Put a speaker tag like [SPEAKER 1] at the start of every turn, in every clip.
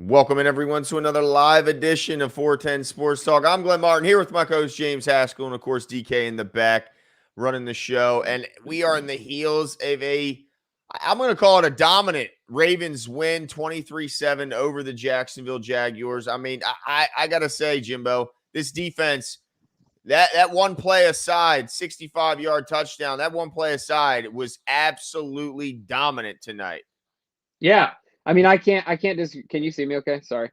[SPEAKER 1] Welcome in everyone to another live edition of 410 Sports Talk. I'm Glenn Martin here with my co-host James Haskell and of course DK in the back running the show. And we are in the heels of I'm going to call it a dominant Ravens win 23-7 over the Jacksonville Jaguars. I mean, I got to say, Jimbo, this defense, that one play aside, 65-yard touchdown, that one play aside was absolutely dominant tonight.
[SPEAKER 2] Yeah. I mean, I can't just, can you see me okay? Sorry.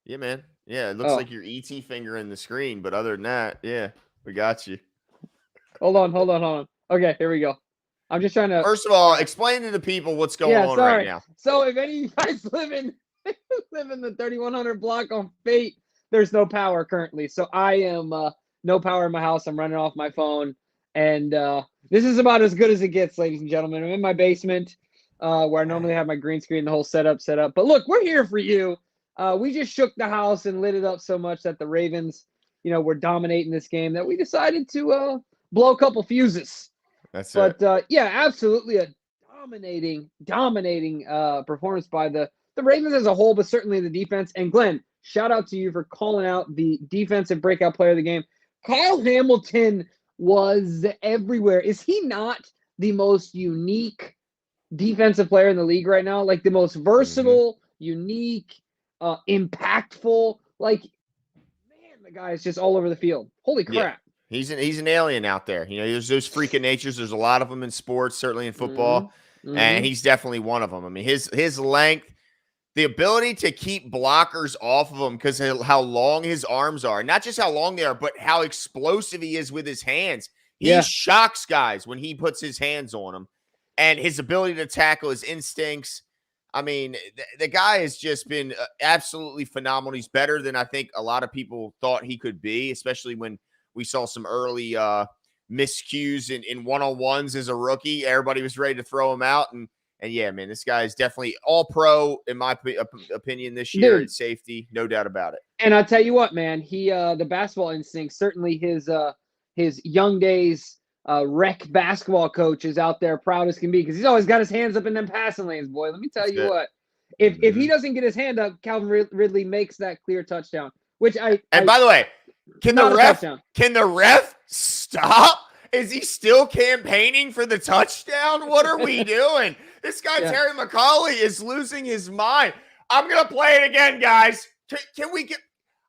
[SPEAKER 1] Yeah, man. Yeah, it looks like your ET finger in the screen, but other than that, yeah, we got you.
[SPEAKER 2] Hold on. Okay, here we go. I'm just trying to.
[SPEAKER 1] First of all, explain to the people what's going on right now.
[SPEAKER 2] So if any of you guys live in the 3100 block on Fate, there's no power currently. So I am no power in my house. I'm running off my phone. And this is about as good as it gets, ladies and gentlemen. I'm in my basement. Where I normally have my green screen, the whole setup set up. But look, we're here for you. We just shook the house and lit it up so much that the Ravens, were dominating this game that we decided to blow a couple fuses.
[SPEAKER 1] That's it.
[SPEAKER 2] But yeah, absolutely a dominating performance by the Ravens as a whole, but certainly the defense. And Glenn, shout out to you for calling out the defensive breakout player of the game. Kyle Hamilton was everywhere. Is he not the most unique defensive player in the league right now? Like the most versatile, unique, impactful. Like, man, the guy is just all over the field. Holy crap.
[SPEAKER 1] Yeah. He's an alien out there. There's those freak of natures. There's a lot of them in sports, certainly in football, and he's definitely one of them. I mean, his length, the ability to keep blockers off of him because of how long his arms are. Not just how long they are, but how explosive he is with his hands. He shocks guys when he puts his hands on them. And his ability to tackle, his instincts. I mean, the guy has just been absolutely phenomenal. He's better than I think a lot of people thought he could be, especially when we saw some early miscues in one-on-ones as a rookie. Everybody was ready to throw him out. And yeah, man, this guy is definitely all-pro, in my opinion, this year at safety. No doubt about it.
[SPEAKER 2] And I'll tell you what, man, he the basketball instinct, certainly his young days rec basketball coach is out there proud as can be because he's always got his hands up in them passing lanes, boy. Let me tell you what. If he doesn't get his hand up, Calvin Ridley makes that clear touchdown. By the way,
[SPEAKER 1] can the ref stop? Is he still campaigning for the touchdown? What are we doing? This guy Terry McCauley is losing his mind. I'm gonna play it again, guys. Can we get?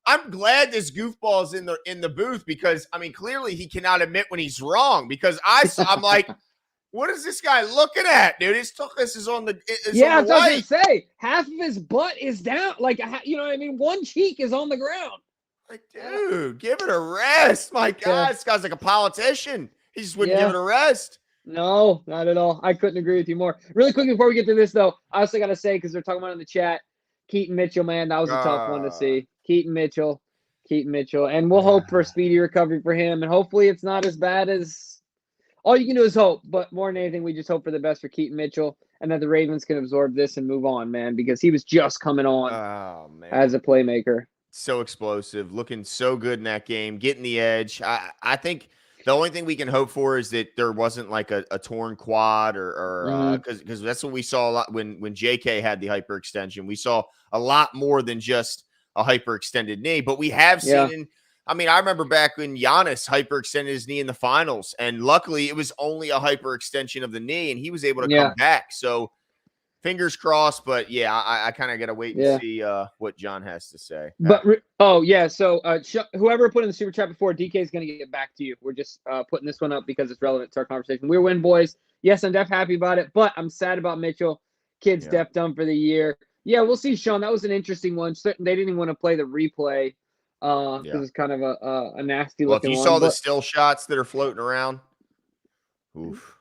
[SPEAKER 1] I'm glad this goofball's in the booth because, I mean, clearly he cannot admit when he's wrong because I'm like, what is this guy looking at, dude? His tuchus is on the
[SPEAKER 2] I was going to say, half of his butt is down. Like, you know what I mean? One cheek is on the ground.
[SPEAKER 1] Like, dude, give it a rest. My God, this guy's like a politician. He just wouldn't give it a rest.
[SPEAKER 2] No, not at all. I couldn't agree with you more. Really quickly before we get to this, though, I also got to say, because they're talking about it in the chat, Keaton Mitchell, man, that was a tough one to see. Keaton Mitchell. And we'll hope for a speedy recovery for him. And hopefully it's not as bad as all you can do is hope. But more than anything, we just hope for the best for Keaton Mitchell and that the Ravens can absorb this and move on, man, because he was just coming on as a playmaker.
[SPEAKER 1] So explosive, looking so good in that game, getting the edge. I think the only thing we can hope for is that there wasn't like a torn quad or because that's what we saw a lot when JK had the hyperextension. We saw a lot more than just a hyperextended knee, but we have seen, I mean, I remember back when Giannis hyperextended his knee in the finals, and luckily it was only a hyperextension of the knee, and he was able to come back. So fingers crossed, but I kind of got to wait and see what John has to say.
[SPEAKER 2] But so whoever put in the super chat before, DK is going to get back to you. We're just putting this one up because it's relevant to our conversation. We're win, boys. Yes, I'm def happy about it, but I'm sad about Mitchell. Kid's def done for the year. Yeah, we'll see, Sean. That was an interesting one. They didn't even want to play the replay because it's kind of a nasty looking one.
[SPEAKER 1] If you saw the still shots that are floating around, oof,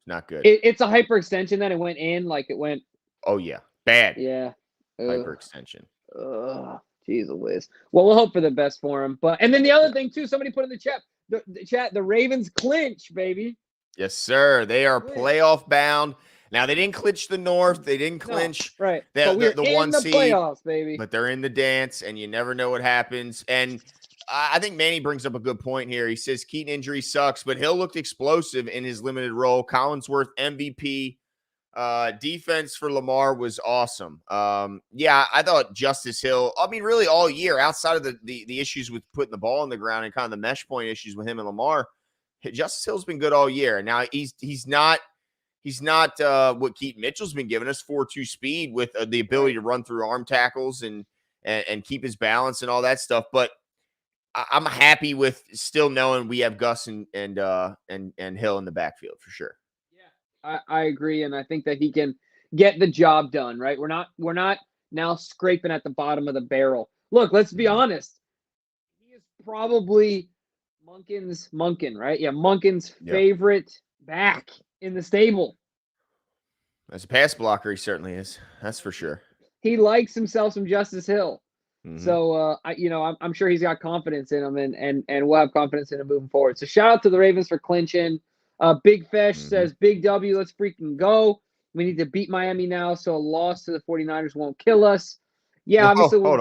[SPEAKER 1] not good.
[SPEAKER 2] It's a hyperextension that it went in, like it went.
[SPEAKER 1] Oh, yeah. Bad.
[SPEAKER 2] Yeah.
[SPEAKER 1] Hyperextension.
[SPEAKER 2] Jeez Louise. Well, we'll hope for the best for him. And then the other thing, too, somebody put in the chat, the Ravens clinch, baby.
[SPEAKER 1] Yes, sir. They are playoff bound. Now, they didn't clinch the North. They didn't clinch
[SPEAKER 2] the
[SPEAKER 1] one seed.
[SPEAKER 2] Playoffs, baby.
[SPEAKER 1] But they're in the dance, and you never know what happens. And I think Manny brings up a good point here. He says Keaton injury sucks, but Hill looked explosive in his limited role. Collinsworth, MVP. Defense for Lamar was awesome. Yeah, I thought Justice Hill, I mean, really all year, outside of the issues with putting the ball on the ground and kind of the mesh point issues with him and Lamar, Justice Hill's been good all year. And now he's not what Keaton Mitchell's been giving us, 4.2 speed with the ability to run through arm tackles and keep his balance and all that stuff. But I'm happy with still knowing we have Gus and Hill in the backfield for sure.
[SPEAKER 2] I agree, and I think that he can get the job done, right? We're not now scraping at the bottom of the barrel. Look, let's be honest. He is probably Munkin, right? Yeah, Munkin's favorite back in the stable.
[SPEAKER 1] As a pass blocker, he certainly is. That's for sure.
[SPEAKER 2] He likes himself some Justice Hill. So, I'm sure he's got confidence in him, and we'll have confidence in him moving forward. So shout out to the Ravens for clinching. Big Fesh says, Big W, let's freaking go. We need to beat Miami now, so a loss to the 49ers won't kill us. Yeah, obviously.
[SPEAKER 1] Hold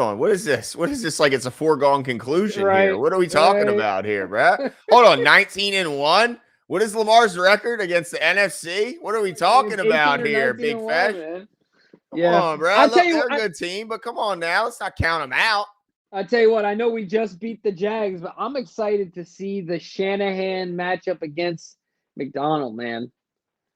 [SPEAKER 1] on. What is this? What is this? Like it's a foregone conclusion here. What are we talking about here, bruh? Hold on, 19-1? What is Lamar's record against the NFC? What are we talking about here, Big Fesh? Come on, bro. They're a good team, but come on now. Let's not count them out.
[SPEAKER 2] I'll tell you what, I know we just beat the Jags, but I'm excited to see the Shanahan matchup against McDonald, man.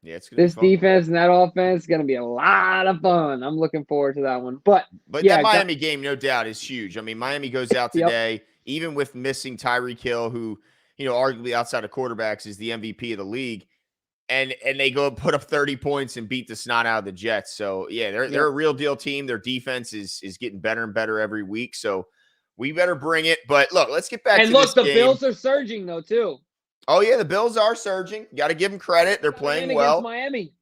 [SPEAKER 1] Yeah, it's gonna
[SPEAKER 2] this
[SPEAKER 1] be
[SPEAKER 2] defense and that offense is going to be a lot of fun. I'm looking forward to that one. But yeah,
[SPEAKER 1] that Miami game, no doubt, is huge. I mean, Miami goes out today, even with missing Tyreek Hill, who, arguably outside of quarterbacks is the MVP of the league. And they go put up 30 points and beat the snot out of the Jets. So, yeah, they're a real deal team. Their defense is getting better and better every week. So, we better bring it. But, look, let's get back to this game.
[SPEAKER 2] And, look, the Bills are surging, though, too.
[SPEAKER 1] Oh, yeah, the Bills are surging. Got to give them credit. They're playing well.
[SPEAKER 2] Against Miami.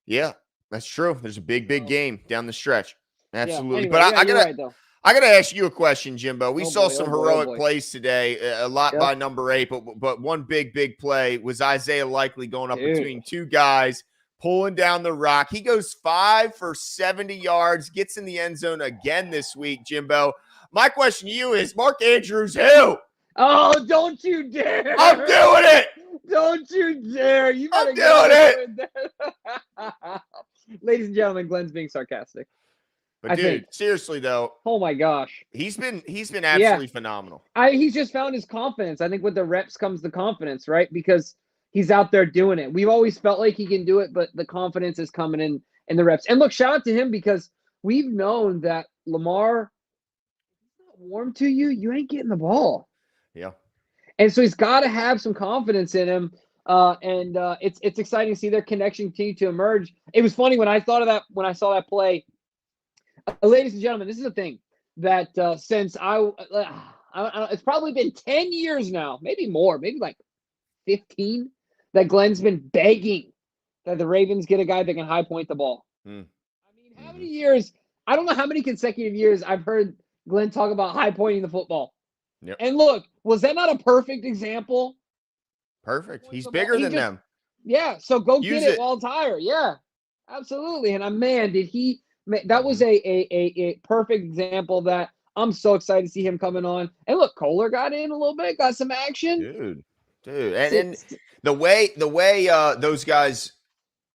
[SPEAKER 1] Yeah, that's true. There's a big game down the stretch. Absolutely.
[SPEAKER 2] Yeah, anyway,
[SPEAKER 1] but I got to ask you a question, Jimbo. We saw some heroic plays today, a lot by number 8, but one big play was Isaiah Likely going up between two guys, pulling down the rock. He goes 5 for 70 yards, gets in the end zone again this week, Jimbo. My question to you is, Mark Andrews who?
[SPEAKER 2] Oh, don't you dare.
[SPEAKER 1] I'm doing it.
[SPEAKER 2] Don't you dare.
[SPEAKER 1] I'm doing it.
[SPEAKER 2] Ladies and gentlemen, Glenn's being sarcastic.
[SPEAKER 1] But dude, seriously though,
[SPEAKER 2] oh my gosh,
[SPEAKER 1] he's been absolutely phenomenal.
[SPEAKER 2] He's just found his confidence. I think with the reps comes the confidence, right? Because he's out there doing it. We've always felt like he can do it, but the confidence is coming in the reps. And look, shout out to him because we've known that Lamar, if he's not warm to you, you ain't getting the ball.
[SPEAKER 1] Yeah. And
[SPEAKER 2] so he's got to have some confidence in him. It's exciting to see their connection continue to emerge. It was funny when I thought of that when I saw that play. Ladies and gentlemen, this is a thing that since it's probably been 10 years now, maybe more, maybe like 15, that Glenn's been begging that the Ravens get a guy that can high point the ball. I mean, how many years? I don't know how many consecutive years I've heard Glenn talk about high pointing the football.
[SPEAKER 1] Yep.
[SPEAKER 2] And look, was that not a perfect example?
[SPEAKER 1] Perfect. He's bigger than them.
[SPEAKER 2] Yeah, so go get it while it's higher. Yeah, absolutely. And man, did he... That was a perfect example that I'm so excited to see him coming on. And look, Kohler got in a little bit, got some action.
[SPEAKER 1] Dude. And the way those guys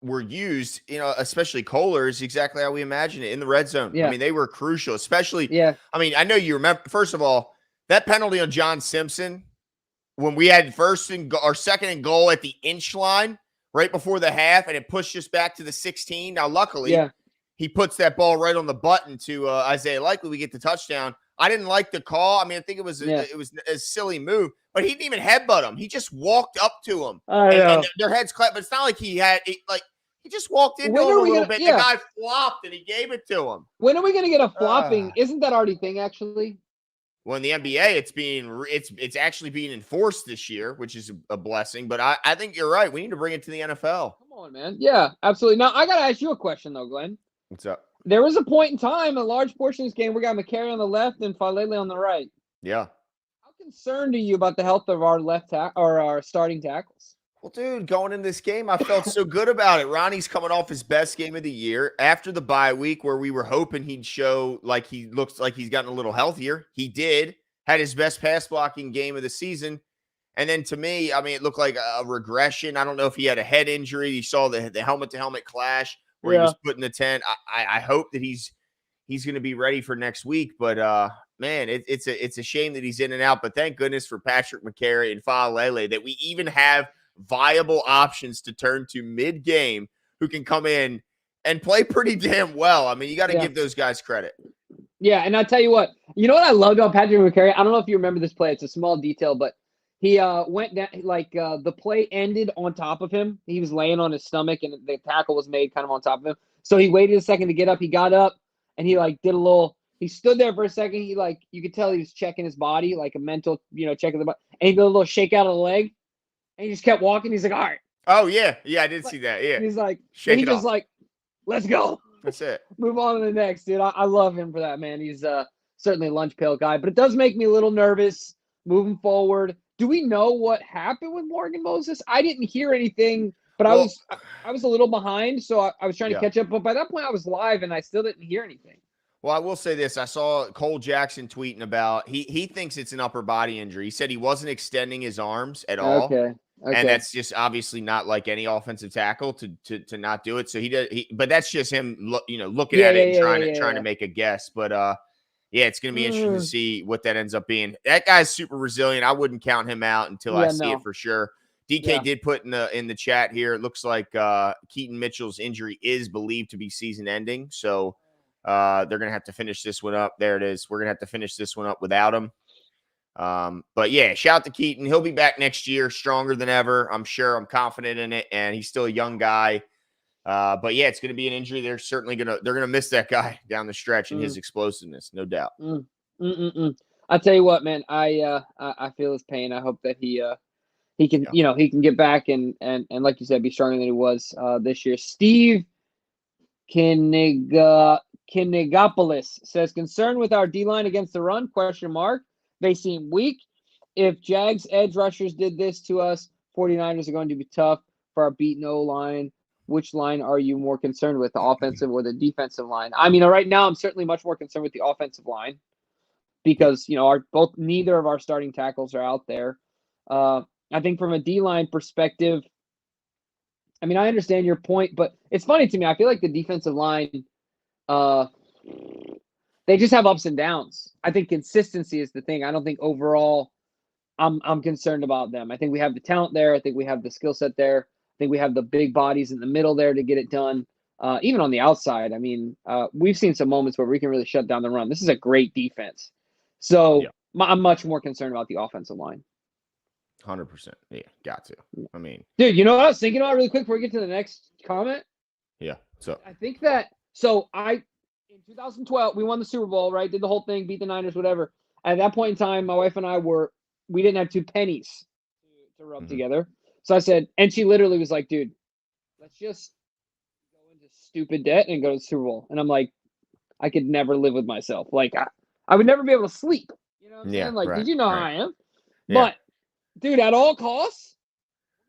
[SPEAKER 1] were used, especially Kohler, is exactly how we imagine it in the red zone.
[SPEAKER 2] Yeah.
[SPEAKER 1] I mean, they were crucial, especially. Yeah. I mean, I know you remember, first of all, that penalty on John Simpson when we had second and goal at the inch line right before the half, and it pushed us back to the 16. Now, luckily, he puts that ball right on the button to Isaiah Likely. We get the touchdown. I didn't like the call. I mean, I think it was a silly move, but he didn't even headbutt him. He just walked up to him, and their heads clapped. But it's not like he just walked into him a little bit. The guy flopped, and he gave it to him.
[SPEAKER 2] When are we going to get a flopping? Isn't that already a thing, actually?
[SPEAKER 1] Well, in the NBA, it's actually being enforced this year, which is a blessing. But I think you're right. We need to bring it to the NFL.
[SPEAKER 2] Come on, man. Yeah, absolutely. Now, I got to ask you a question, though, Glenn.
[SPEAKER 1] What's up?
[SPEAKER 2] There was a point in time, a large portion of this game, we got McCary on the left and Falele on the right.
[SPEAKER 1] Yeah.
[SPEAKER 2] How concerned are you about the health of our our starting tackles?
[SPEAKER 1] Well, dude, going into this game, I felt so good about it. Ronnie's coming off his best game of the year after the bye week, where we were hoping he'd show like he looks like he's gotten a little healthier. He did. Had his best pass blocking game of the season. And then to me, I mean, it looked like a regression. I don't know if he had a head injury. You saw the helmet-to-helmet clash where he was put in the tent. I hope that he's going to be ready for next week. But man, it's a shame that he's in and out. But thank goodness for Patrick McCary and Faalele that we even have viable options to turn to mid-game who can come in and play pretty damn well. I mean, you got to give those guys credit.
[SPEAKER 2] Yeah, and I'll tell you what I loved about Patrick McCary? I don't know if you remember this play. It's a small detail, but he went down, the play ended on top of him. He was laying on his stomach, and the tackle was made kind of on top of him. So he waited a second to get up. He got up, and he did a little – he stood there for a second. He you could tell he was checking his body, like a mental, check of the body. And he did a little shake out of the leg, and he just kept walking. He's like, all right.
[SPEAKER 1] Oh, yeah. Yeah, I did see that. Yeah.
[SPEAKER 2] And he's like –
[SPEAKER 1] shake
[SPEAKER 2] he
[SPEAKER 1] it
[SPEAKER 2] just
[SPEAKER 1] off.
[SPEAKER 2] Let's go.
[SPEAKER 1] That's it.
[SPEAKER 2] Move on to the next, dude. I love him for that, man. He's certainly a lunch pail guy. But it does make me a little nervous moving forward. Do we know what happened with Morgan Moses? I didn't hear anything, but I was a little behind, so I was trying to catch up. But by that point, I was live, and I still didn't hear anything.
[SPEAKER 1] Well, I will say this. I saw Cole Jackson tweeting about he thinks it's an upper body injury. He said he wasn't extending his arms at all.
[SPEAKER 2] Okay.
[SPEAKER 1] And that's just obviously not like any offensive tackle to not do it. So but that's just him, looking at it and trying to make a guess. But yeah, it's going to be interesting to see what that ends up being. That guy's super resilient. I wouldn't count him out until I see it for sure. DK did put in the chat here. It looks like Keaton Mitchell's injury is believed to be season ending. So they're going to have to finish this one up. There it is. We're going to have to finish this one up without him. But yeah, shout out to Keaton. He'll be back next year stronger than ever. I'm sure. I'm confident in it. And he's still a young guy. But yeah, it's going to be an injury. They're going to miss that guy down the stretch and his explosiveness, no doubt.
[SPEAKER 2] I tell you what, man, I feel his pain. I hope that he can, he can get back and like you said, be stronger than he was this year. Steve Kinigopoulos says, concerned with our D-line against the run, ? They seem weak. If Jags edge rushers did this to us, 49ers are going to be tough for our beaten O-line. Which line are you more concerned with, the offensive or the defensive line? I mean, right now I'm certainly much more concerned with the offensive line because, neither of our starting tackles are out there. I think from a D-line perspective, I mean, I understand your point, but it's funny to me. I feel like the defensive line, they just have ups and downs. I think consistency is the thing. I don't think overall I'm concerned about them. I think we have the talent there. I think we have the skill set there. I think we have the big bodies in the middle there to get it done. Even on the outside, I mean, we've seen some moments where we can really shut down the run. This is a great defense. So I'm much more concerned about the offensive line.
[SPEAKER 1] 100%. Yeah, got to. I mean,
[SPEAKER 2] dude, you know what I was thinking about really quick before we get to the next comment?
[SPEAKER 1] Yeah. So
[SPEAKER 2] I think that in 2012 we won the Super Bowl, right? Did the whole thing, beat the Niners, whatever. At that point in time, my wife and I we didn't have 2 pennies to rub together. So I said, and she literally was like, dude, let's just go into stupid debt and go to the Super Bowl. And I'm like, I could never live with myself. Like I would never be able to sleep. You know what I'm saying? Like, did you know how I am? Yeah. But dude, at all costs,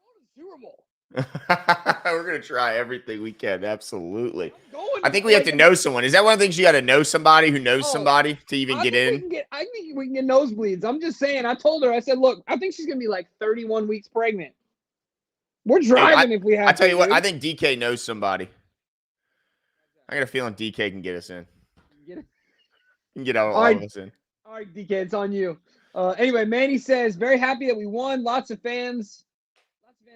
[SPEAKER 2] we're going to the Super Bowl.
[SPEAKER 1] We're going to try everything we can. Absolutely. I think we have to know someone. Is that one of the things you got to know somebody who knows somebody to even get in?
[SPEAKER 2] I think we can get nosebleeds. I'm just saying. I told her, I said, look, I think she's going to be like 31 weeks pregnant. We're driving if we have to.
[SPEAKER 1] I tell you what, I think DK knows somebody. I got a feeling DK can get us in. Can get all of us in.
[SPEAKER 2] All right, DK, it's on you. Anyway, Manny says, very happy that we won. Lots of fans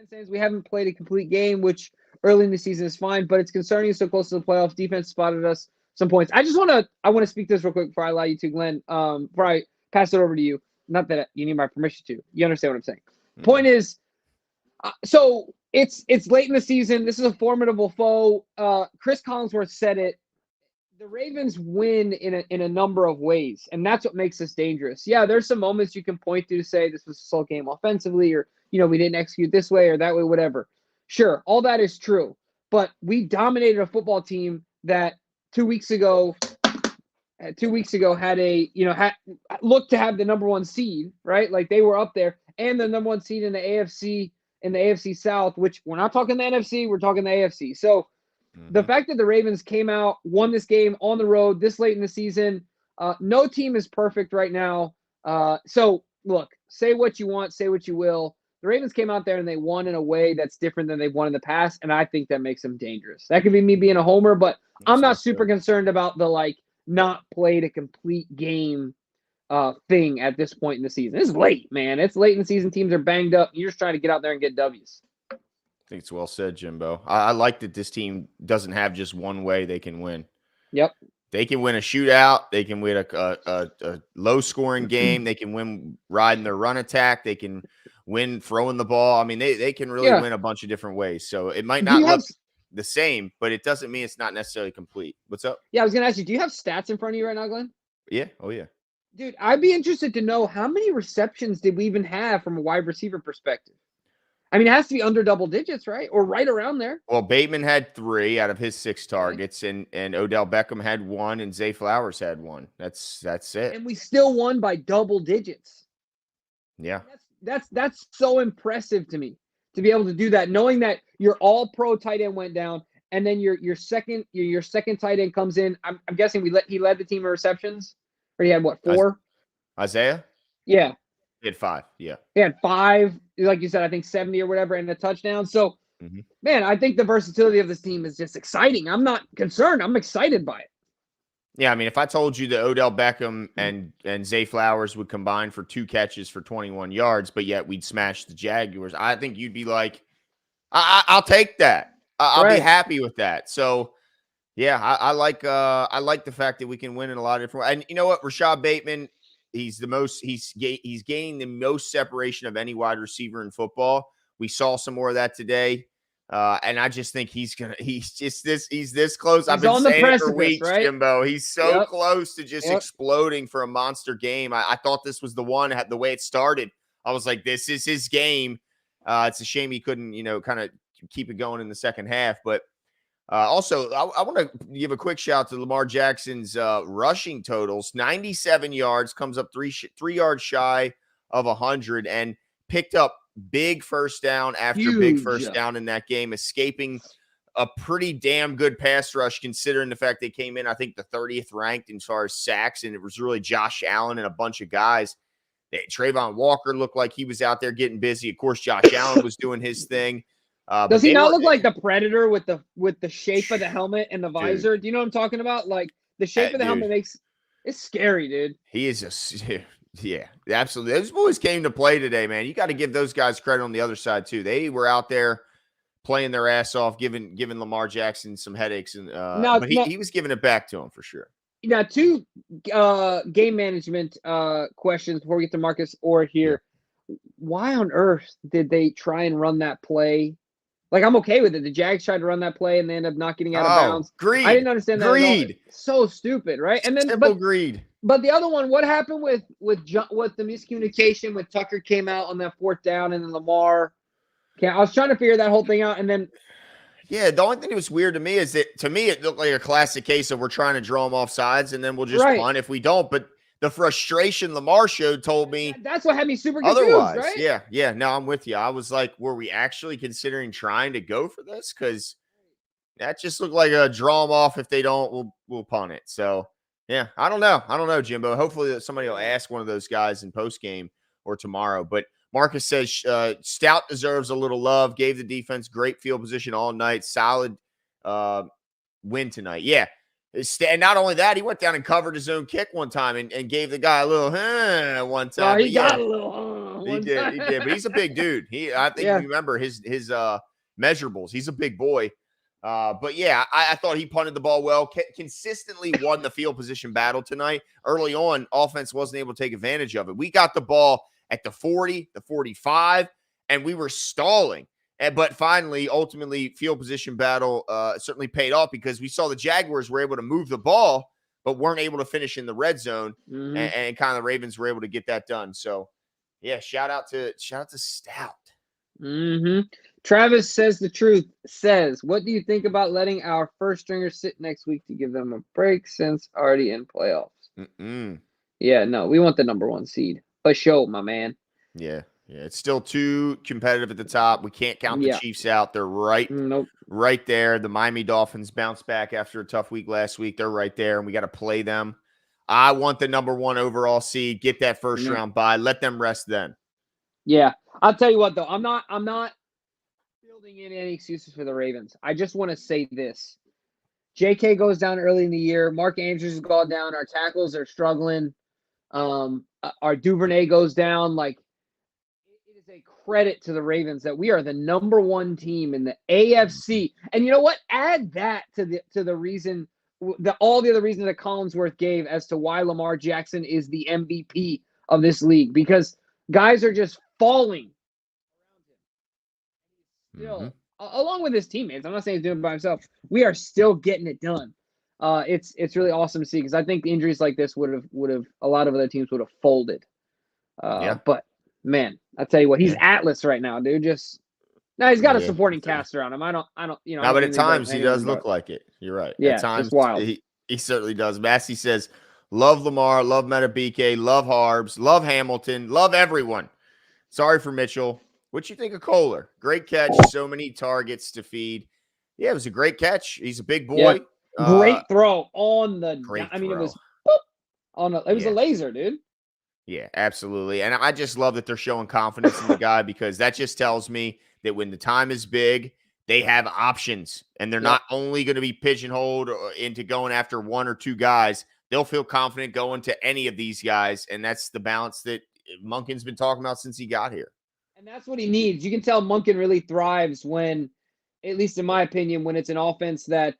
[SPEAKER 2] saying we haven't played a complete game, which early in the season is fine, but it's concerning so close to the playoffs. Defense spotted us some points. I want to speak this real quick before I allow you to, Glenn, before I pass it over to you. Not that you need my permission to. You understand what I'm saying. Point is, so it's late in the season. This is a formidable foe. Chris Collinsworth said it. The Ravens win in a number of ways, and that's what makes us dangerous. Yeah, there's some moments you can point to say this was a slow game offensively, or we didn't execute this way or that way, whatever. Sure, all that is true, but we dominated a football team that 2 weeks ago had looked to have the number 1 seed, right? Like they were up there, and the number 1 seed in the AFC South, which we're not talking the NFC, we're talking the AFC. So. The fact that the Ravens came out, won this game on the road this late in the season, no team is perfect right now. So, look, say what you want, say what you will. The Ravens came out there and they won in a way that's different than they've won in the past, and I think that makes them dangerous. That could be me being a homer, but I'm not super concerned about the not played a complete game thing at this point in the season. It's late, man. It's late in the season. Teams are banged up. You're just trying to get out there and get W's.
[SPEAKER 1] I think it's well said, Jimbo. I like that this team doesn't have just one way they can win.
[SPEAKER 2] Yep.
[SPEAKER 1] They can win a shootout. They can win a low-scoring game. They can win riding their run attack. They can win throwing the ball. I mean, they can really win a bunch of different ways. So it might not look the same, but it doesn't mean it's not necessarily complete. What's up?
[SPEAKER 2] Yeah, I was going to ask you, do you have stats in front of you right now, Glenn?
[SPEAKER 1] Yeah. Oh, yeah.
[SPEAKER 2] Dude, I'd be interested to know how many receptions did we even have from a wide receiver perspective? I mean, it has to be under double digits, right? Or right around there.
[SPEAKER 1] Well, Bateman had 3 out of his 6 targets, and Odell Beckham had 1, and Zay Flowers had 1. That's it.
[SPEAKER 2] And we still won by double digits.
[SPEAKER 1] Yeah.
[SPEAKER 2] That's so impressive to me to be able to do that, knowing that your all-pro tight end went down, and then your second tight end comes in. I'm guessing he led the team in receptions, or he had what, 4?
[SPEAKER 1] Isaiah?
[SPEAKER 2] Yeah.
[SPEAKER 1] He had 5. Yeah.
[SPEAKER 2] He had 5, like you said, I think 70 or whatever, and a touchdown. So, man, I think the versatility of this team is just exciting. I'm not concerned. I'm excited by it.
[SPEAKER 1] Yeah, I mean, if I told you that Odell Beckham and Zay Flowers would combine for 2 catches for 21 yards, but yet we'd smash the Jaguars, I think you'd be like, I'll take that. I'll be happy with that. So, yeah, I like the fact that we can win in a lot of different ways. And you know what? Rashad Bateman, he's gaining the most separation of any wide receiver in football. We saw some more of that today. And I just think he's this close. I've been saying it for weeks, right? Jimbo. He's so close to just exploding for a monster game. I thought this was the one, the way it started. I was like, this is his game. It's a shame he couldn't, kind of keep it going in the second half. But also, I want to give a quick shout out to Lamar Jackson's rushing totals. 97 yards, comes up 3 yards shy of 100, and picked up big first down after big first down in that game, escaping a pretty damn good pass rush considering the fact they came in, I think, the 30th ranked as far as sacks, and it was really Josh Allen and a bunch of guys. Trayvon Walker looked like he was out there getting busy. Of course, Josh Allen was doing his thing.
[SPEAKER 2] Does he not look like the Predator with the shape of the helmet and the visor? Do you know what I'm talking about? Like the shape of the helmet it's scary, dude.
[SPEAKER 1] He is yeah, absolutely. Those boys came to play today, man. You got to give those guys credit on the other side too. They were out there playing their ass off, giving Lamar Jackson some headaches, and but he was giving it back to him for sure.
[SPEAKER 2] Now, 2 game management questions before we get to Marcus Orr here. Why on earth did they try and run that play? Like, I'm okay with it. The Jags tried to run that play and they ended up not getting out of bounds.
[SPEAKER 1] Greed.
[SPEAKER 2] I didn't understand that.
[SPEAKER 1] Greed.
[SPEAKER 2] So stupid, right? And then
[SPEAKER 1] simple greed.
[SPEAKER 2] But the other one, what happened with the miscommunication when Tucker came out on that 4th down and then Lamar? I was trying to figure that whole thing out, and then.
[SPEAKER 1] Yeah, the only thing that was weird to me is that to me it looked like a classic case of we're trying to draw them off sides and then we'll just punt if we don't. But the frustration Lamar showed told me
[SPEAKER 2] that's what had me super confused.
[SPEAKER 1] Otherwise,
[SPEAKER 2] right?
[SPEAKER 1] Yeah. No, I'm with you. I was like, were we actually considering trying to go for this? Because that just looked like a draw them off. If they don't, we'll punt it. So yeah, I don't know, Jimbo. Hopefully somebody will ask one of those guys in post game or tomorrow. But Marcus says Stout deserves a little love. Gave the defense great field position all night. Solid win tonight. Yeah. And not only that, he went down and covered his own kick one time and gave the guy a little one time.
[SPEAKER 2] He got a little
[SPEAKER 1] he did. But he's a big dude. I think you remember his measurables. He's a big boy. But yeah, I thought he punted the ball well. Consistently won the field position battle tonight. Early on, offense wasn't able to take advantage of it. We got the ball at the 40, the 45, and we were stalling. But finally, ultimately, field position battle certainly paid off because we saw the Jaguars were able to move the ball, but weren't able to finish in the red zone, and kind of the Ravens were able to get that done. So, yeah, shout out to Stout.
[SPEAKER 2] Travis says the truth. Says, what do you think about letting our first stringer sit next week to give them a break since already in playoffs? Yeah, no, we want the number 1 seed. For sure, my man.
[SPEAKER 1] Yeah, it's still too competitive at the top. We can't count the Chiefs out. They're right there. The Miami Dolphins bounced back after a tough week last week. They're right there, and we got to play them. I want the number 1 overall seed. Get that first round bye. Let them rest then.
[SPEAKER 2] Yeah. I'll tell you what though, I'm not building in any excuses for the Ravens. I just want to say this. JK goes down early in the year. Mark Andrews has gone down. Our tackles are struggling. Our Duvernay goes down. Like, it is a credit to the Ravens that we are the number one team in the AFC. And you know what? Add that to the reason, all the other reasons that Collinsworth gave as to why Lamar Jackson is the MVP of this league, because guys are just falling around him. Still, along with his teammates. I'm not saying he's doing it by himself. We are still getting it done. It's really awesome to see, because I think injuries like this would have a lot of other teams would have folded. But man, I tell you what, he's Atlas right now, dude. Now he's got a supporting cast around him. I don't, you know.
[SPEAKER 1] No, but at times he does look like it. You're right.
[SPEAKER 2] Yeah,
[SPEAKER 1] at times
[SPEAKER 2] it's wild.
[SPEAKER 1] He certainly does. Massey says, love Lamar, love Metab, love Harbs, love Hamilton, love everyone. Sorry for Mitchell. What you think of Kohler? Great catch. So many targets to feed. Yeah, it was a great catch. He's a big boy.
[SPEAKER 2] Yeah. Great throw on the.
[SPEAKER 1] It
[SPEAKER 2] was boop, on a. It was a laser, dude.
[SPEAKER 1] Yeah, absolutely. And I just love that they're showing confidence in the guy, because that just tells me that when the time is big, they have options, and they're not only going to be pigeonholed into going after one or two guys. They'll feel confident going to any of these guys, and that's the balance that Monken's been talking about since he got here.
[SPEAKER 2] And that's what he needs. You can tell Monken really thrives when, at least in my opinion, when it's an offense that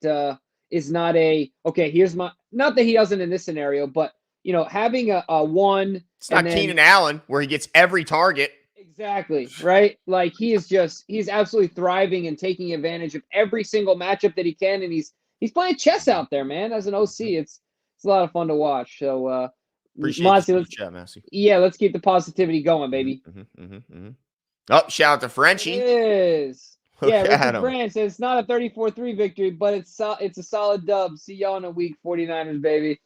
[SPEAKER 2] is not here's my, not that he doesn't in this scenario, but, you know, having a one.
[SPEAKER 1] It's not Keenan Allen where he gets every target.
[SPEAKER 2] Exactly, right? Like, he's absolutely thriving and taking advantage of every single matchup that he can, and he's playing chess out there, man. As an OC, it's a lot of fun to watch. So
[SPEAKER 1] appreciate
[SPEAKER 2] Massey,
[SPEAKER 1] Massey.
[SPEAKER 2] Yeah, let's keep the positivity going, baby.
[SPEAKER 1] Oh, shout out to Frenchie.
[SPEAKER 2] It is. Richard Grant says it's not a 34-3 victory, but it's a solid dub. See y'all in a week, 49ers, baby.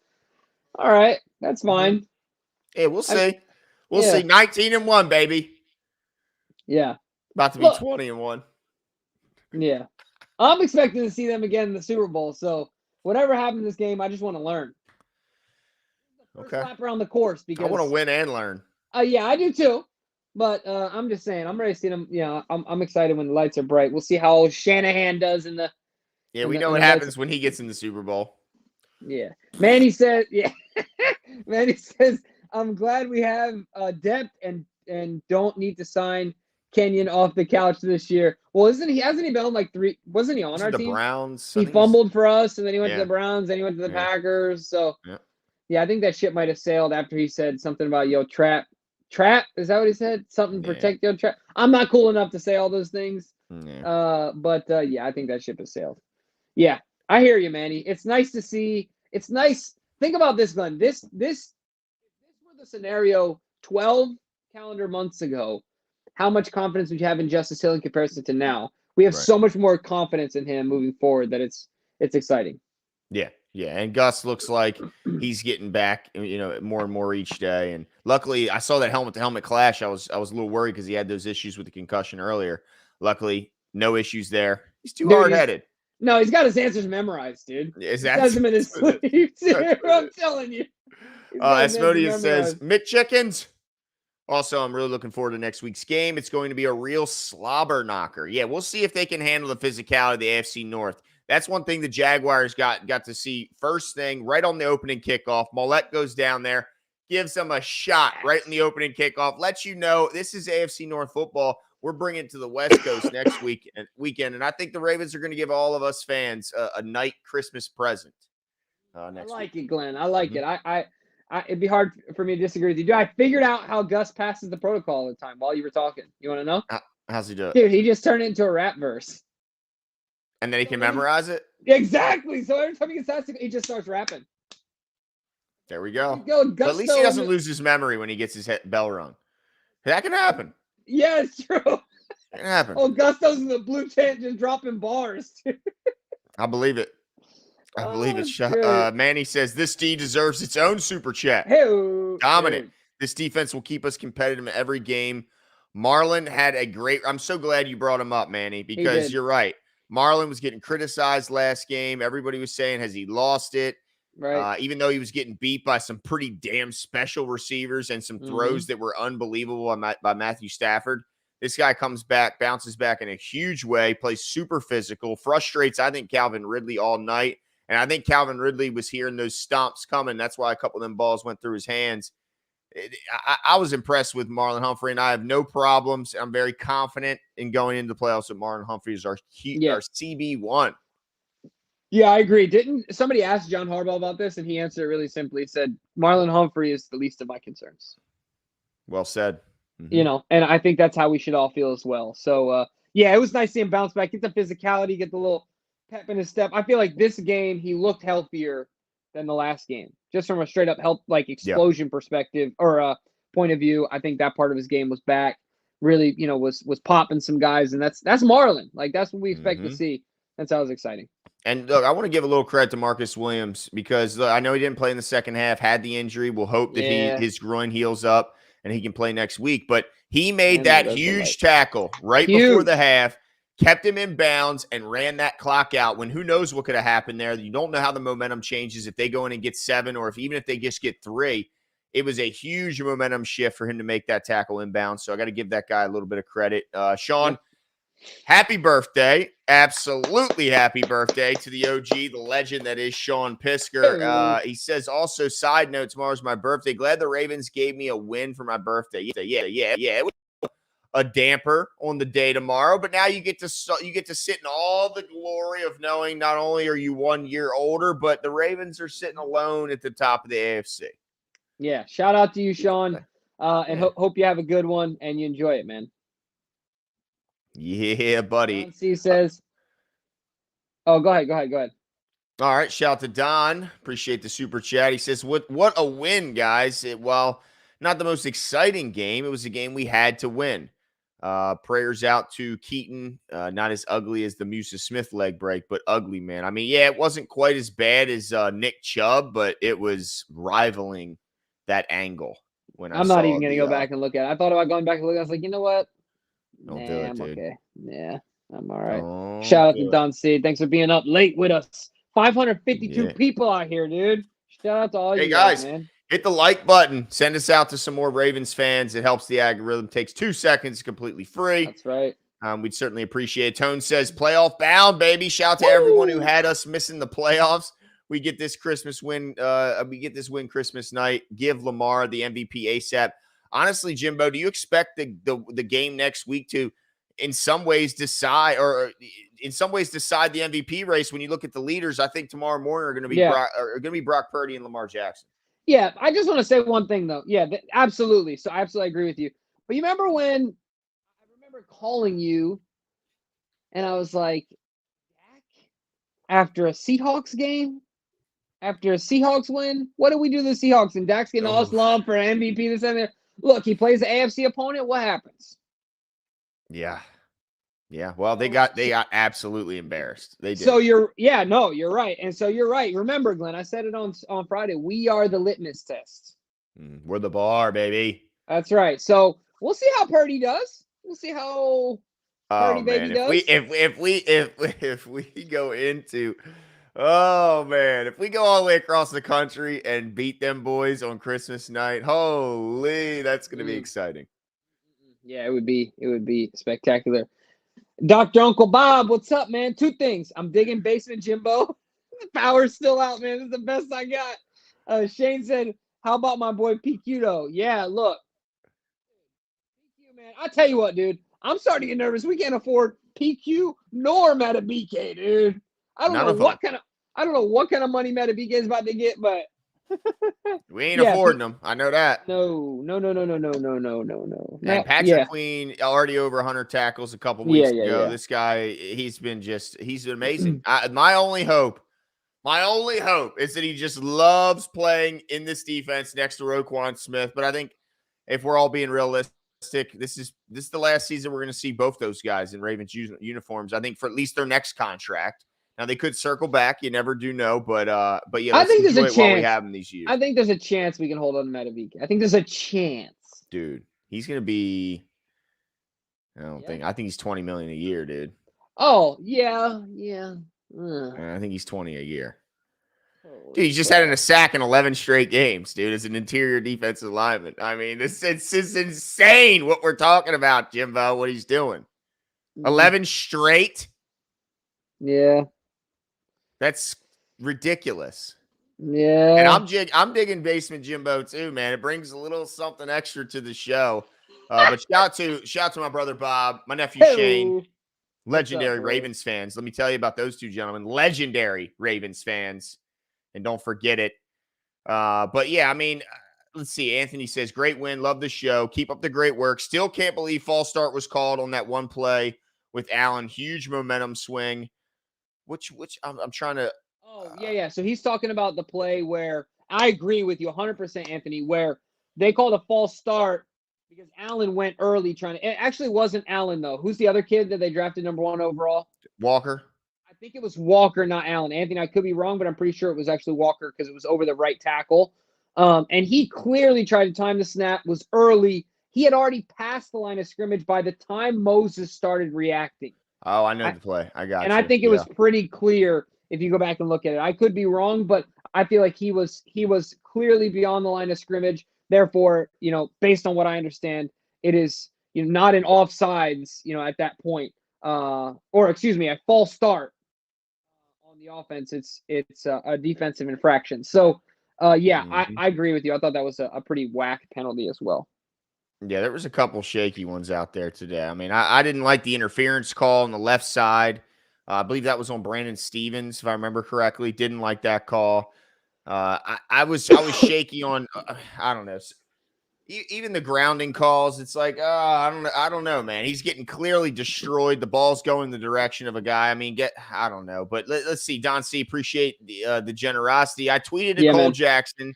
[SPEAKER 2] All right, that's fine.
[SPEAKER 1] Yeah, we'll see. We'll see. 19-1, baby.
[SPEAKER 2] Yeah.
[SPEAKER 1] About to be 20-1.
[SPEAKER 2] Yeah. I'm expecting to see them again in the Super Bowl. So whatever happens in this game, I just want to learn.
[SPEAKER 1] Okay.
[SPEAKER 2] Lap around the course, because
[SPEAKER 1] I want to win and learn.
[SPEAKER 2] Yeah, I do too. But I'm just saying, I'm ready to see them. Yeah, I'm excited when the lights are bright. We'll see how Shanahan does in the.
[SPEAKER 1] Yeah, we know what happens when he gets in the Super Bowl.
[SPEAKER 2] Yeah, Manny says. Yeah, Manny says, I'm glad we have depth and don't need to sign Kenyon off the couch this year. Well, hasn't he been on like three? Wasn't he on our team?
[SPEAKER 1] The Browns.
[SPEAKER 2] He fumbled for us, and then he went to the Browns, then he went to the Packers. So yeah, I think that ship might have sailed after he said something about trap. Is that what he said? Something protect your trap. I'm not cool enough to say all those things. But I think that ship has sailed. Yeah, I hear you, Manny. It's nice to see. It's nice. Think about this, Glenn. This were the scenario 12 calendar months ago. How much confidence would you have in Justice Hill in comparison to now? We have so much more confidence in him moving forward that it's exciting.
[SPEAKER 1] Yeah, and Gus looks like he's getting back, more and more each day. And luckily, I saw that helmet-to-helmet clash. I was a little worried because he had those issues with the concussion earlier. Luckily, no issues there. He's too hard-headed.
[SPEAKER 2] No, he's got his answers memorized, dude. He says them in his sleep. I'm telling you.
[SPEAKER 1] Asmodeus says, McChickens. Also, I'm really looking forward to next week's game. It's going to be a real slobber knocker. Yeah, we'll see if they can handle the physicality of the AFC North. That's one thing the Jaguars got to see first thing right on the opening kickoff. Mollett goes down there, gives them a shot right in the opening kickoff. Lets you know this is AFC North football. We're bringing it to the West Coast next weekend, and I think the Ravens are going to give all of us fans a night Christmas present. Next week.
[SPEAKER 2] It, Glenn. I like it. I it'd be hard for me to disagree with you. Dude, I figured out how Gus passes the protocol all the time while you were talking. You want to know?
[SPEAKER 1] How's he do it?
[SPEAKER 2] Dude, he just turned it into a rap verse.
[SPEAKER 1] And then he can memorize it?
[SPEAKER 2] Exactly. So every time he gets asked, he just starts rapping.
[SPEAKER 1] There we go.
[SPEAKER 2] But
[SPEAKER 1] at least he doesn't lose his memory when he gets his bell rung. That can happen.
[SPEAKER 2] Yeah, it's true.
[SPEAKER 1] It can happen.
[SPEAKER 2] Oh, Gusto's in the blue tent just dropping bars.
[SPEAKER 1] I believe it. Manny says, this D deserves its own super chat. Dominant.
[SPEAKER 2] Hey.
[SPEAKER 1] This defense will keep us competitive in every game. Marlon had a great – I'm so glad you brought him up, Manny, because you're right. Marlon was getting criticized last game. Everybody was saying, has he lost it?
[SPEAKER 2] Right.
[SPEAKER 1] Even though he was getting beat by some pretty damn special receivers and some throws that were unbelievable by Matthew Stafford. This guy comes back, bounces back in a huge way, plays super physical, frustrates, I think, Calvin Ridley all night. And I think Calvin Ridley was hearing those stomps coming. That's why a couple of them balls went through his hands. I was impressed with Marlon Humphrey, and I have no problems. I'm very confident in going into the playoffs with Marlon Humphrey as our CB1.
[SPEAKER 2] Yeah, I agree. Didn't somebody ask John Harbaugh about this, and he answered really simply. He said, Marlon Humphrey is the least of my concerns.
[SPEAKER 1] Well said.
[SPEAKER 2] And I think that's how we should all feel as well. So, yeah, it was nice seeing him bounce back, get the physicality, get the little pep in his step. I feel like this game, he looked healthier than the last game, just from a straight up health, explosion perspective or point of view. I think that part of his game was back, really, was popping some guys, and that's Marlon. That's what we expect to see. That's how it was exciting.
[SPEAKER 1] And look, I want to give a little credit to Marcus Williams because look, I know he didn't play in the second half, had the injury. We'll hope that his groin heals up and he can play next week. But he made that huge tackle right before the half, kept him in bounds, and ran that clock out when who knows what could have happened there. You don't know how the momentum changes if they go in and get 7 or even if they just get 3. It was a huge momentum shift for him to make that tackle inbounds. So I got to give that guy a little bit of credit. Sean, happy birthday. Absolutely happy birthday to the OG, the legend that is Sean Pisker. He says also, side note, tomorrow's my birthday. Glad the Ravens gave me a win for my birthday. Yeah. It was a damper on the day tomorrow, but now you get to sit in all the glory of knowing not only are you 1 year older, but the Ravens are sitting alone at the top of the AFC.
[SPEAKER 2] Yeah, shout out to you, Sean, and hope you have a good one and you enjoy it, man.
[SPEAKER 1] Yeah, buddy.
[SPEAKER 2] Don C says, "Oh, go ahead."
[SPEAKER 1] All right, shout out to Don. Appreciate the super chat. He says, "What a win, guys! While not the most exciting game, it was a game we had to win. Prayers out to Keaton. Not as ugly as the Musa Smith leg break, but ugly, man. I mean, yeah, it wasn't quite as bad as Nick Chubb, but it was rivaling that angle. I'm
[SPEAKER 2] not even gonna go back and look at it. I thought about going back and look. I was like, you know what?
[SPEAKER 1] Don't do it,
[SPEAKER 2] I'm
[SPEAKER 1] dude.
[SPEAKER 2] okay. Yeah, I'm all right. Shout out to Don C. Thanks for being up late with us. 552 people out here, dude. Shout out to all you guys, man.
[SPEAKER 1] Hit the like button. Send us out to some more Ravens fans. It helps the algorithm. Takes 2 seconds, completely free.
[SPEAKER 2] That's right.
[SPEAKER 1] We'd certainly appreciate it. Tone says, playoff bound, baby. Shout out to everyone who had us missing the playoffs. We get this Christmas win. We get this win Christmas night. Give Lamar the MVP ASAP. Honestly, Jimbo, do you expect the game next week to, in some ways, decide the MVP race? When you look at the leaders, I think tomorrow morning are going to be Brock Purdy and Lamar Jackson.
[SPEAKER 2] Yeah, I just want to say one thing though. Yeah, absolutely. So I absolutely agree with you. But you remember when I remember calling you, and I was like, after a Seahawks game. After a Seahawks win, what do we do to the Seahawks? And Dak's getting all this love for MVP. This and that. Look, he plays the AFC opponent. What happens?
[SPEAKER 1] Yeah. Well, they got absolutely embarrassed. They did.
[SPEAKER 2] So you're right. And so you're right. Remember, Glenn, I said it on Friday. We are the litmus test.
[SPEAKER 1] We're the bar, baby.
[SPEAKER 2] That's right. So we'll see how Purdy does. We'll see how Purdy baby does.
[SPEAKER 1] If we go into. Oh, man. If we go all the way across the country and beat them boys on Christmas night, holy, that's going to be exciting.
[SPEAKER 2] Yeah, it would be spectacular. Dr. Uncle Bob, what's up, man? 2 things. I'm digging Basement Jimbo. The power's still out, man. This is the best I got. Shane said, how about my boy PQ, though? Yeah, look. PQ, man. I tell you what, dude. I'm starting to get nervous. We can't afford PQ nor Metab, dude. I don't know what kind of money Metab is about to get, but
[SPEAKER 1] we ain't affording them. I know that.
[SPEAKER 2] No.
[SPEAKER 1] And Patrick Queen already over 100 tackles a couple weeks ago. This guy, he's been amazing. My only hope is that he just loves playing in this defense next to Roquan Smith. But I think if we're all being realistic, this is the last season we're going to see both those guys in Ravens uniforms. I think for at least their next contract. Now they could circle back. You never do know, but yeah.
[SPEAKER 2] I think there's a chance.
[SPEAKER 1] While we have him these years.
[SPEAKER 2] I think there's a chance we can hold on to Metab. I think there's a chance,
[SPEAKER 1] dude. He's gonna be. I think he's $20 million a year, dude.
[SPEAKER 2] Oh yeah.
[SPEAKER 1] I think he's $20 a year. Dude, he's just had a sack in 11 straight games, dude, as an interior defensive lineman. I mean, it's insane what we're talking about, Jimbo, what he's doing. 11 straight?
[SPEAKER 2] Yeah.
[SPEAKER 1] That's ridiculous.
[SPEAKER 2] Yeah.
[SPEAKER 1] And I'm digging Basement Jimbo too, man. It brings a little something extra to the show. But shout out to my brother Bob, my nephew Shane, legendary Ravens fans. Let me tell you about those two gentlemen, legendary Ravens fans. And don't forget it. But yeah, I mean, let's see. Anthony says, great win. Love the show. Keep up the great work. Still can't believe false start was called on that one play with Allen. Huge momentum swing. Which I'm trying to.
[SPEAKER 2] Oh, yeah. So he's talking about the play where I agree with you 100%, Anthony, where they called a false start because Allen went early trying to. It actually wasn't Allen, though. Who's the other kid that they drafted #1 overall?
[SPEAKER 1] Walker.
[SPEAKER 2] I think it was Walker, not Allen. Anthony, I could be wrong, but I'm pretty sure it was actually Walker because it was over the right tackle. And he clearly tried to time the snap, was early. He had already passed the line of scrimmage by the time Moses started reacting.
[SPEAKER 1] Oh, I know the play. I got
[SPEAKER 2] and
[SPEAKER 1] you.
[SPEAKER 2] I think it was pretty clear if you go back and look at it. I could be wrong, but I feel like he was clearly beyond the line of scrimmage. Therefore, based on what I understand, it is not an offsides, at that point. Or excuse me, a false start on the offense. It's a defensive infraction. So, I agree with you. I thought that was a pretty whack penalty as well.
[SPEAKER 1] Yeah, there was a couple shaky ones out there today. I mean, I didn't like the interference call on the left side. I believe that was on Brandon Stevens, if I remember correctly. Didn't like that call. I was shaky on. I don't know. Even the grounding calls, it's like, I don't know, man. He's getting clearly destroyed. The ball's going the direction of a guy. I mean, I don't know. But let's see. Don C, appreciate the generosity. I tweeted to Cole Jackson,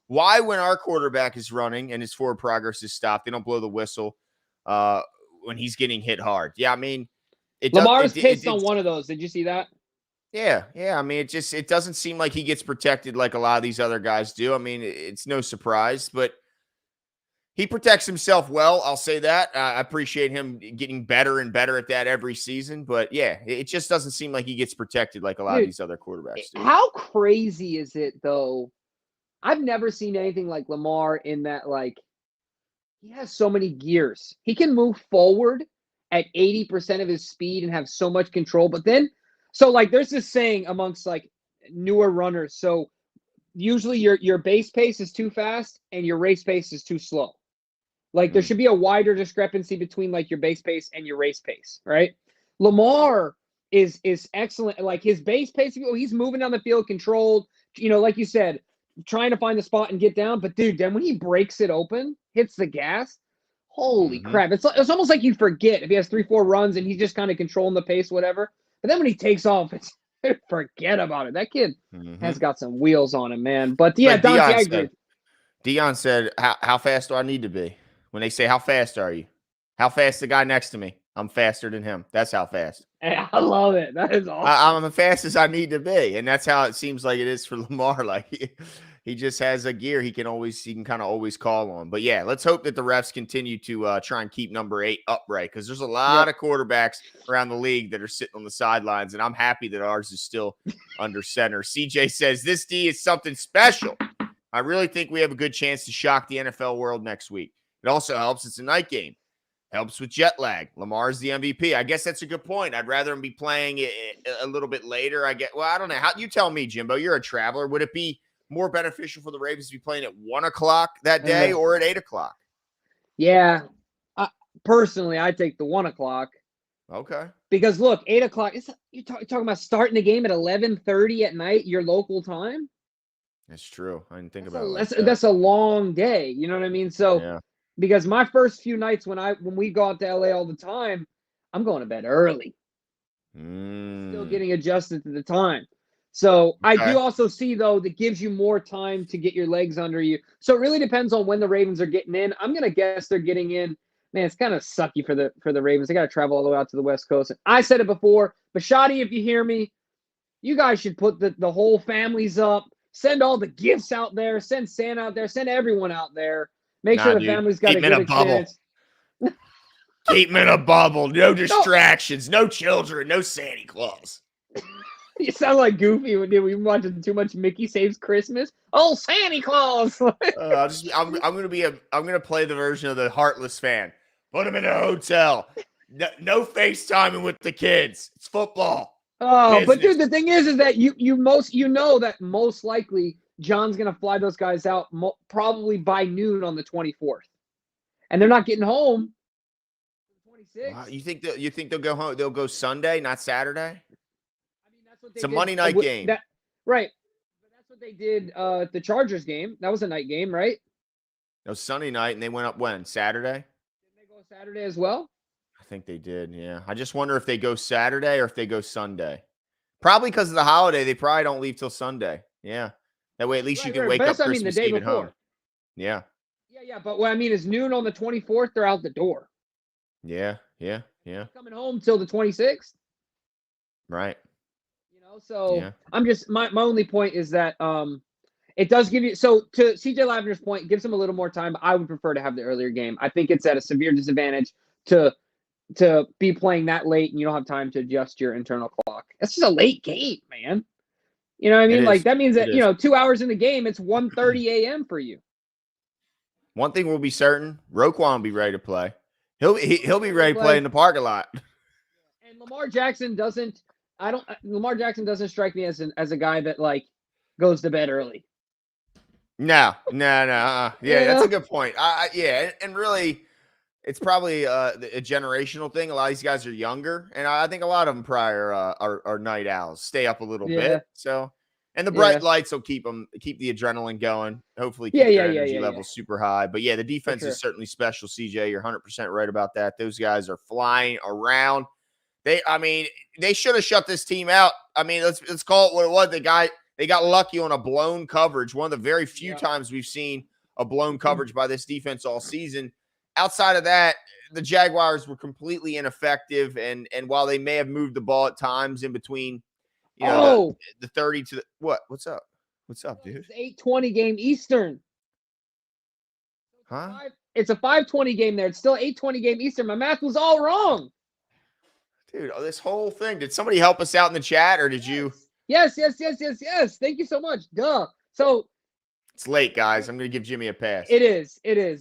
[SPEAKER 1] why when our quarterback is running and his forward progress is stopped, they don't blow the whistle when he's getting hit hard. Yeah, I mean,
[SPEAKER 2] Lamar's pissed on one of those. Did you see that?
[SPEAKER 1] Yeah. I mean, it doesn't seem like he gets protected like a lot of these other guys do. I mean, it's no surprise, but he protects himself well. I'll say that. I appreciate him getting better and better at that every season. But yeah, it just doesn't seem like he gets protected like a lot of these other quarterbacks do.
[SPEAKER 2] How crazy is it, though? I've never seen anything like Lamar in that, he has so many gears. He can move forward at 80% of his speed and have so much control. But then, there's this saying amongst, newer runners. So usually your base pace is too fast and your race pace is too slow. There should be a wider discrepancy between, your base pace and your race pace, right? Lamar is excellent. His base pace, he's moving down the field controlled, like you said, trying to find the spot and get down. But dude, then when he breaks it open, hits the gas, holy crap. It's almost like you forget if he has 3-4 runs and he's just kind of controlling the pace, whatever. But then when he takes off, it's forget about it. That kid has got some wheels on him, man. But yeah, Dante, I agree.
[SPEAKER 1] Dion said, how fast do I need to be? When they say, how fast are you? How fast the guy next to me? I'm faster than him. That's how fast.
[SPEAKER 2] Hey, I love it. That is awesome.
[SPEAKER 1] I'm as fast as I need to be. And that's how it seems like it is for Lamar. He just has a gear he can kind of always call on. But yeah, let's hope that the refs continue to try and keep number 8 upright, because there's a lot of quarterbacks around the league that are sitting on the sidelines, and I'm happy that ours is still under center. CJ says, this D is something special. I really think we have a good chance to shock the NFL world next week. It also helps. It's a night game. Helps with jet lag. Lamar's the MVP. I guess that's a good point. I'd rather him be playing it a little bit later. I don't know. You tell me, Jimbo. You're a traveler. Would it be more beneficial for the Ravens to be playing at 1 o'clock that day or at 8 o'clock?
[SPEAKER 2] Yeah. Personally, I take the 1 o'clock.
[SPEAKER 1] Okay.
[SPEAKER 2] Because look, 8 o'clock. You're talking about starting the game at 11:30 at night, your local time.
[SPEAKER 1] That's true. I didn't think about it.
[SPEAKER 2] That's a long day. You know what I mean? So, because my first few nights when we go out to LA all the time, I'm going to bed early. Still getting adjusted to the time. So I do also see, though, that gives you more time to get your legs under you. So it really depends on when the Ravens are getting in. I'm going to guess they're getting in. Man, it's kind of sucky for the Ravens. They got to travel all the way out to the West Coast. And I said it before, but Shadi, if you hear me, you guys should put the whole families up. Send all the gifts out there. Send Santa out there. Send everyone out there. Make sure the family's got a good experience.
[SPEAKER 1] Keep them in a bubble. No distractions. No children. No Santa Claus.
[SPEAKER 2] You sound like Goofy when we were watching too much Mickey Saves Christmas. Oh, Santa Claus!
[SPEAKER 1] I'm gonna play the version of the heartless fan. Put him in a hotel. No FaceTiming with the kids. It's football.
[SPEAKER 2] Oh, but dude, the thing is that you know that most likely John's gonna fly those guys out probably by noon on the 24th, and they're not getting home. 26.
[SPEAKER 1] Wow, you think they'll go home? They'll go Sunday, not Saturday.
[SPEAKER 2] I mean, that's what
[SPEAKER 1] it's a Monday night game,
[SPEAKER 2] right? But that's what they did. The Chargers game, that was a night game, right?
[SPEAKER 1] It was Sunday night, and they went up when Saturday.
[SPEAKER 2] Did they go Saturday as well?
[SPEAKER 1] I think they did. Yeah, I just wonder if they go Saturday or if they go Sunday. Probably because of the holiday, they probably don't leave till Sunday. Yeah, that way at least you can wake up Christmas Eve at home. Yeah.
[SPEAKER 2] Yeah. But what I mean is noon on the 24th, they're out the door.
[SPEAKER 1] Yeah.
[SPEAKER 2] Coming home till the 26th.
[SPEAKER 1] Right.
[SPEAKER 2] So
[SPEAKER 1] yeah.
[SPEAKER 2] I'm just my only point is that it does give you, so to CJ Lavender's point, gives him a little more time. I would prefer to have the earlier game. I think it's at a severe disadvantage to be playing that late and you don't have time to adjust your internal clock. It's just a late game, man. You know what I mean? Like that means that 2 hours in the game, it's 1:30 a.m. for you.
[SPEAKER 1] One thing will be certain: Roquan will be ready to play. He'll be ready to play in the parking lot.
[SPEAKER 2] And Lamar Jackson doesn't strike me as a guy that like goes to bed early.
[SPEAKER 1] No. Yeah, that's a good point. And really, it's probably a generational thing. A lot of these guys are younger, and I think a lot of them probably are night owls. Stay up a little bit. So, and the bright lights will keep the adrenaline going. Hopefully, keep their energy levels super high. But yeah, the defense is certainly special. CJ, you're 100% right about that. Those guys are flying around. They should have shut this team out. I mean, let's call it what it was. They got lucky on a blown coverage. One of the very few times we've seen a blown coverage by this defense all season. Outside of that, the Jaguars were completely ineffective. And while they may have moved the ball at times in between, the 30 to the what? What's up? What's up, dude?
[SPEAKER 2] It's 8:20 game Eastern.
[SPEAKER 1] Huh?
[SPEAKER 2] It's a 5:20 game there. It's still 8:20 game Eastern. My math was all wrong.
[SPEAKER 1] Dude, this whole thing. Did somebody help us out in the chat or did you?
[SPEAKER 2] Yes. Thank you so much. Duh. So
[SPEAKER 1] it's late, guys. I'm going to give Jimmy a pass.
[SPEAKER 2] It is.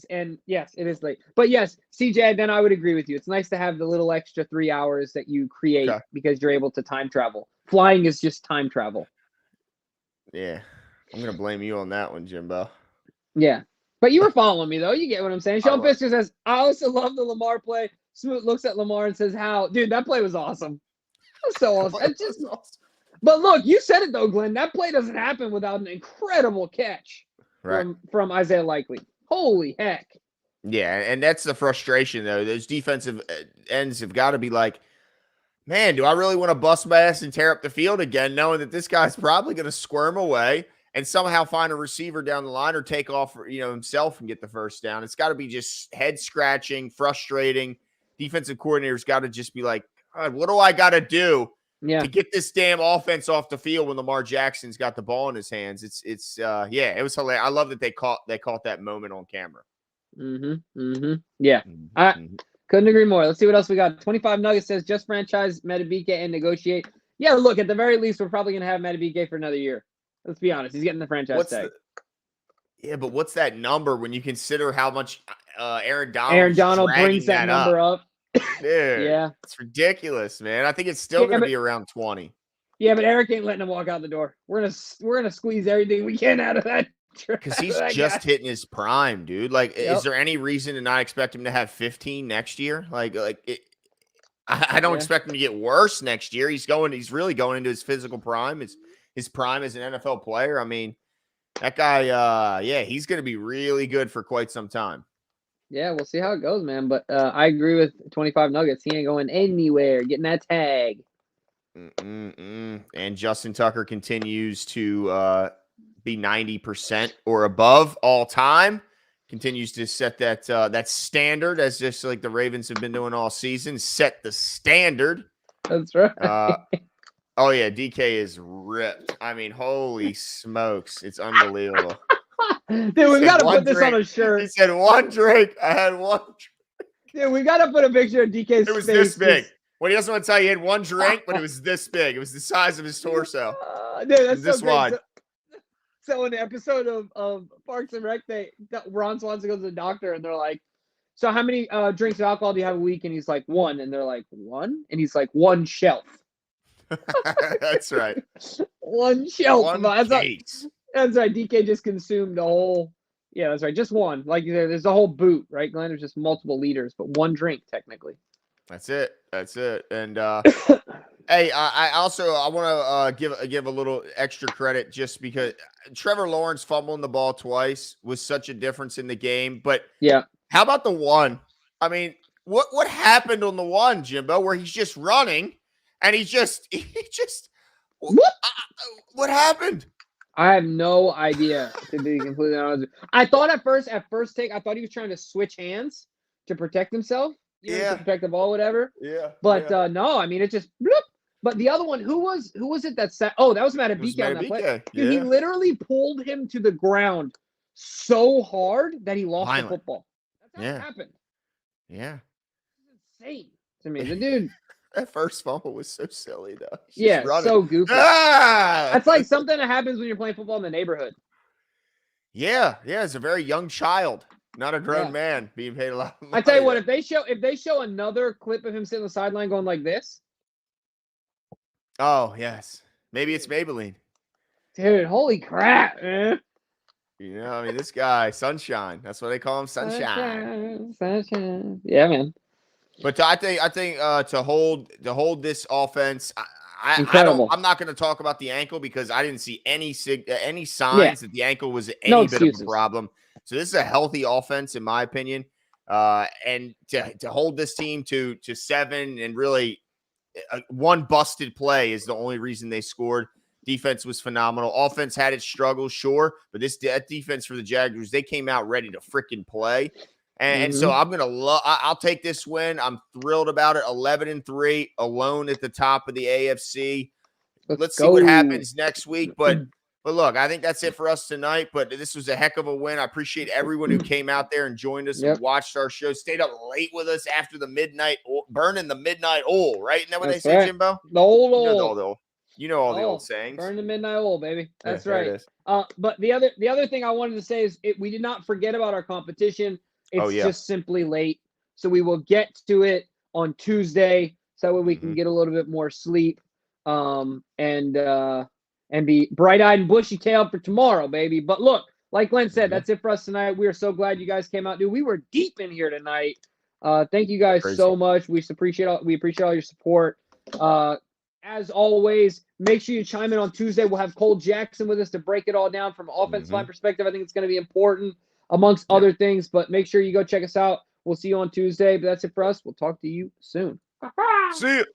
[SPEAKER 2] And yes, it is late. But yes, CJ, then I would agree with you. It's nice to have the little extra 3 hours that you create because you're able to time travel. Flying is just time travel.
[SPEAKER 1] Yeah. I'm going to blame you on that one, Jimbo.
[SPEAKER 2] Yeah. But you were following me, though. You get what I'm saying. Sean Fisker says, I also love the Lamar play. Smoot looks at Lamar and says, how? Dude, that play was awesome. That was so awesome. Awesome. But look, you said it, though, Glenn. That play doesn't happen without an incredible catch from Isaiah Likely. Holy heck.
[SPEAKER 1] Yeah, and that's the frustration, though. Those defensive ends have got to be like, man, do I really want to bust my ass and tear up the field again, knowing that this guy's probably going to squirm away and somehow find a receiver down the line or take off, himself and get the first down. It's got to be just head scratching, frustrating. Defensive coordinators got to just be like, God, what do I got to do to get this damn offense off the field when Lamar Jackson's got the ball in his hands? It was hilarious. I love that they caught that moment on camera.
[SPEAKER 2] Yeah. I couldn't agree more. Let's see what else we got. 25 Nuggets says just franchise Metab and negotiate. Yeah, look, at the very least, we're probably going to have Metab for another year. Let's be honest. He's getting the franchise tag.
[SPEAKER 1] But what's that number when you consider how much Aaron Donald
[SPEAKER 2] brings that number up?
[SPEAKER 1] Dude, yeah, it's ridiculous, man. I think it's still going to be around 20.
[SPEAKER 2] Yeah, but Eric ain't letting him walk out the door. We're gonna squeeze everything we can out of that.
[SPEAKER 1] Because he's just hitting his prime, dude. Like, is there any reason to not expect him to have 15 next year? I don't expect him to get worse next year. He's really going into his physical prime. His prime as an NFL player. I mean, that guy, he's going to be really good for quite some time.
[SPEAKER 2] Yeah, we'll see how it goes, man. But I agree with 25 Nuggets. He ain't going anywhere. Getting that tag.
[SPEAKER 1] And Justin Tucker continues to be 90% or above all time. Continues to set that standard, as just like the Ravens have been doing all season. Set the standard.
[SPEAKER 2] That's right.
[SPEAKER 1] Oh yeah, DK is ripped. I mean, holy smokes, it's unbelievable.
[SPEAKER 2] Dude, we got to put this on a shirt.
[SPEAKER 1] He said one drink. I had one drink.
[SPEAKER 2] Dude, we got to put a picture of DK's face.
[SPEAKER 1] It was this big. Well, he doesn't want to tell you he had one drink, but it was this big. It was the size of his torso.
[SPEAKER 2] Dude, that's
[SPEAKER 1] this
[SPEAKER 2] so great.
[SPEAKER 1] wide.
[SPEAKER 2] So in the episode of Parks and Rec, Ron Swanson goes to the doctor, and they're like, "So how many drinks of alcohol do you have a week?" And he's like, "1." And they're like, "1?" And he's like, "1 shelf."
[SPEAKER 1] That's right.
[SPEAKER 2] 1 shelf.
[SPEAKER 1] One case.
[SPEAKER 2] That's right. DK just consumed the whole. Yeah, that's right. Just one. Like there's a whole boot, right, Glenn? There's just multiple liters, but 1 drink technically.
[SPEAKER 1] That's it. And hey, I want to give a little extra credit just because Trevor Lawrence fumbling the ball twice was such a difference in the game. But
[SPEAKER 2] yeah,
[SPEAKER 1] how about the one? I mean, what happened on the one, Jimbo, where he's just running and he just what happened?
[SPEAKER 2] I have no idea, to be completely honest. I thought at first take, I thought he was trying to switch hands to protect himself. To protect the ball, whatever.
[SPEAKER 1] Yeah.
[SPEAKER 2] But no, I mean, it just bloop. But the other one, who was it that sat? Oh, that was Metab on that play. Dude, he literally pulled him to the ground so hard that he lost the football. That's how it happened.
[SPEAKER 1] Yeah.
[SPEAKER 2] It's insane to me. The dude.
[SPEAKER 1] That first fumble was so silly, though.
[SPEAKER 2] So goofy. That's like something that happens when you're playing football in the neighborhood.
[SPEAKER 1] Yeah. It's a very young child. Not a grown man being paid a lot of money.
[SPEAKER 2] I tell you what, if they show another clip of him sitting on the sideline going like this.
[SPEAKER 1] Oh, yes. Maybe it's Maybelline.
[SPEAKER 2] Dude, holy crap, man.
[SPEAKER 1] I mean, this guy, Sunshine. That's what they call him, Sunshine.
[SPEAKER 2] Sunshine. Yeah, man.
[SPEAKER 1] But I think to hold this offense, I'm not going to talk about the ankle because I didn't see any signs that the ankle was any bit of a problem. So this is a healthy offense, in my opinion. And to hold this team to 7 and really one busted play is the only reason they scored. Defense was phenomenal. Offense had its struggles, sure, but that defense for the Jaguars, they came out ready to freaking play. And so I'm going to I'll take this win. I'm thrilled about it. 11-3, alone at the top of the AFC. Let's see what happens next week. But look, I think that's it for us tonight. But this was a heck of a win. I appreciate everyone who came out there and joined us and watched our show. Stayed up late with us after the midnight, burning the midnight oil, right? Isn't that what they say, Jimbo?
[SPEAKER 2] The old oil.
[SPEAKER 1] You know all the old sayings.
[SPEAKER 2] Burn the midnight oil, baby. That's right. But the other thing I wanted to say is we did not forget about our competition. It's just simply late. So we will get to it on Tuesday so that way we can get a little bit more sleep and be bright-eyed and bushy-tailed for tomorrow, baby. But look, like Glenn said, that's it for us tonight. We are so glad you guys came out. Dude, we were deep in here tonight. Thank you guys so much. We appreciate all your support. As always, make sure you chime in on Tuesday. We'll have Cole Jackson with us to break it all down from an offensive line perspective. I think it's going to be important amongst other things, but make sure you go check us out. We'll see you on Tuesday, but that's it for us. We'll talk to you soon.
[SPEAKER 1] See you.